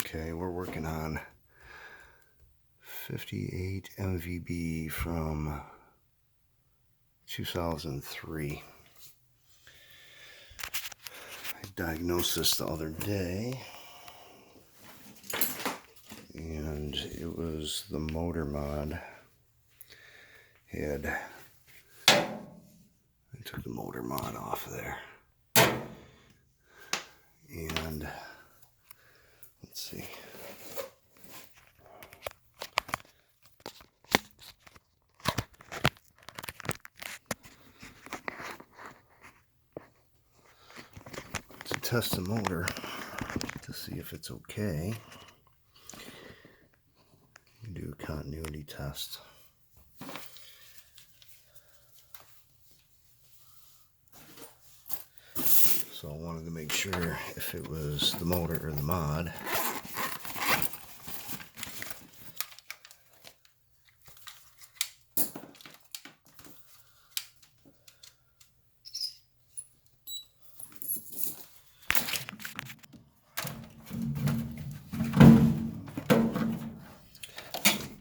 Okay, we're working on 58 MVB from 2003. I diagnosed this the other day, and it was the motor mod. I took the motor mod off of there, and let's see. To test the motor to see if it's okay, you do a continuity test. So I wanted to make sure if it was the motor or the mod.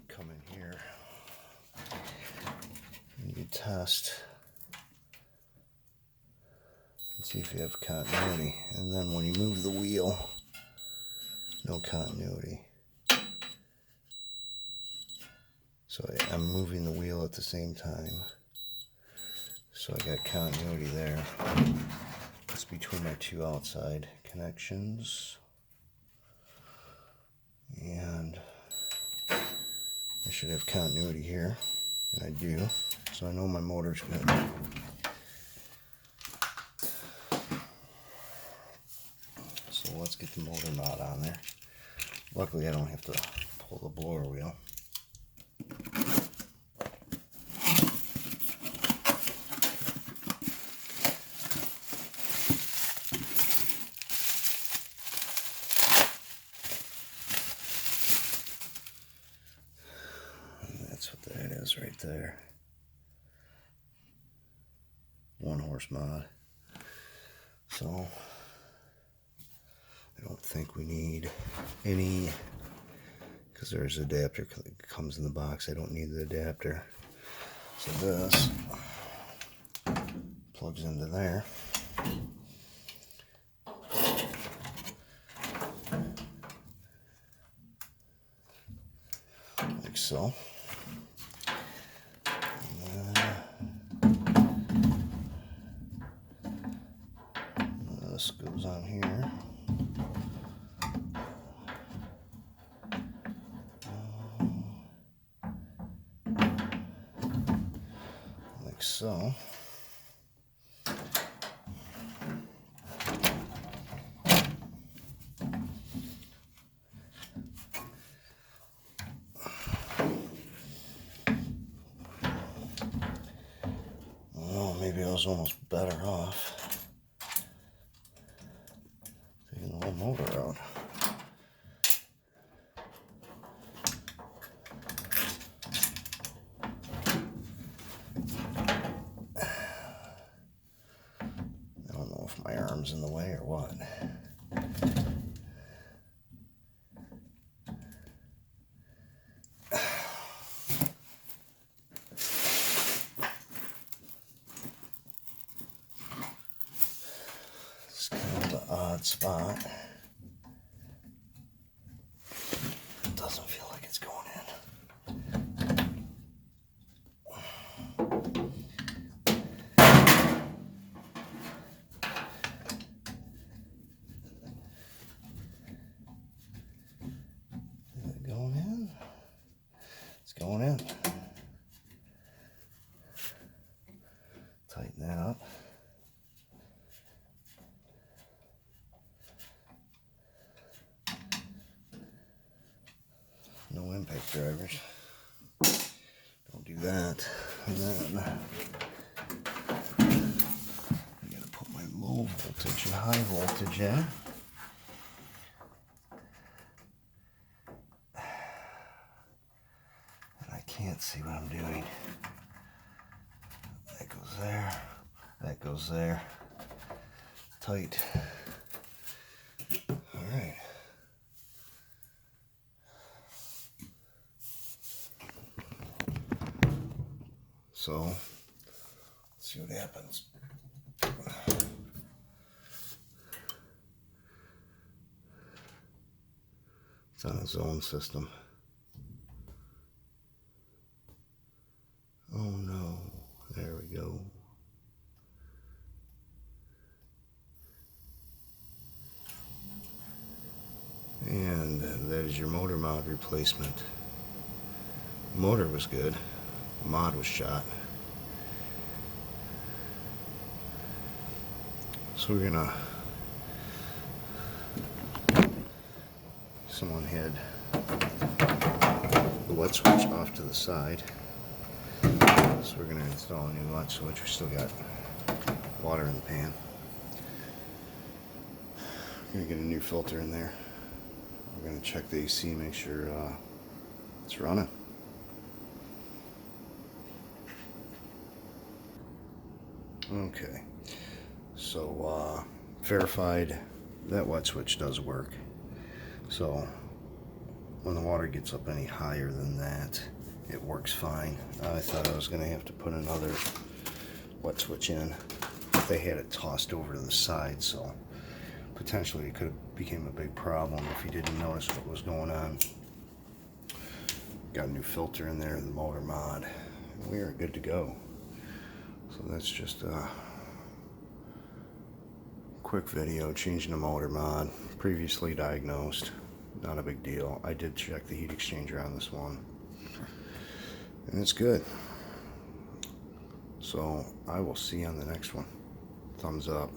Come in here and you test and see if you have continuity. And then when you move the wheel, no continuity. So I'm moving the wheel at the same time. So I got continuity there. It's between my two outside connections. And I should have continuity here. And I do. So I know my motor's good. So let's get the motor mod on there. Luckily I don't have to pull the blower wheel. That's what that is right there. 1 horse mod. So I don't think we need any, because there's an adapter that comes in the box. I don't need the adapter. So this plugs into there. Like so. This goes on here. Like so. Oh, maybe I was almost better off taking the whole motor out. I don't know if my arm's in the way or what. It's kind of an odd spot. It doesn't feel like it's going in. Is it going in? It's going in. Tighten that up. No impact drivers. Don't do that. And then I gotta put my low voltage and high voltage in. And I can't see what I'm doing. That goes there. That goes there. Tight. Alright. So let's see what happens. It's on a zone system. Oh no, there we go. And that is your motor mod replacement. The motor was good. The mod was shot. So we're gonna, someone had the wet switch off to the side. So we're gonna install a new wet switch. We still got water in the pan. We're gonna get a new filter in there. We're going to check the AC, make sure it's running. Okay, so verified that wet switch does work. So when the water gets up any higher than that, it works fine. I thought I was going to have to put another wet switch in. They had it tossed over to the side, so potentially it could have became a big problem if you didn't notice what was going on. Got a new filter in there, the motor mod, and we are good to go. So that's just a quick video changing the motor mod, previously diagnosed, not a big deal. I did check the heat exchanger on this one, and it's good. So I will see you on the next one. Thumbs up.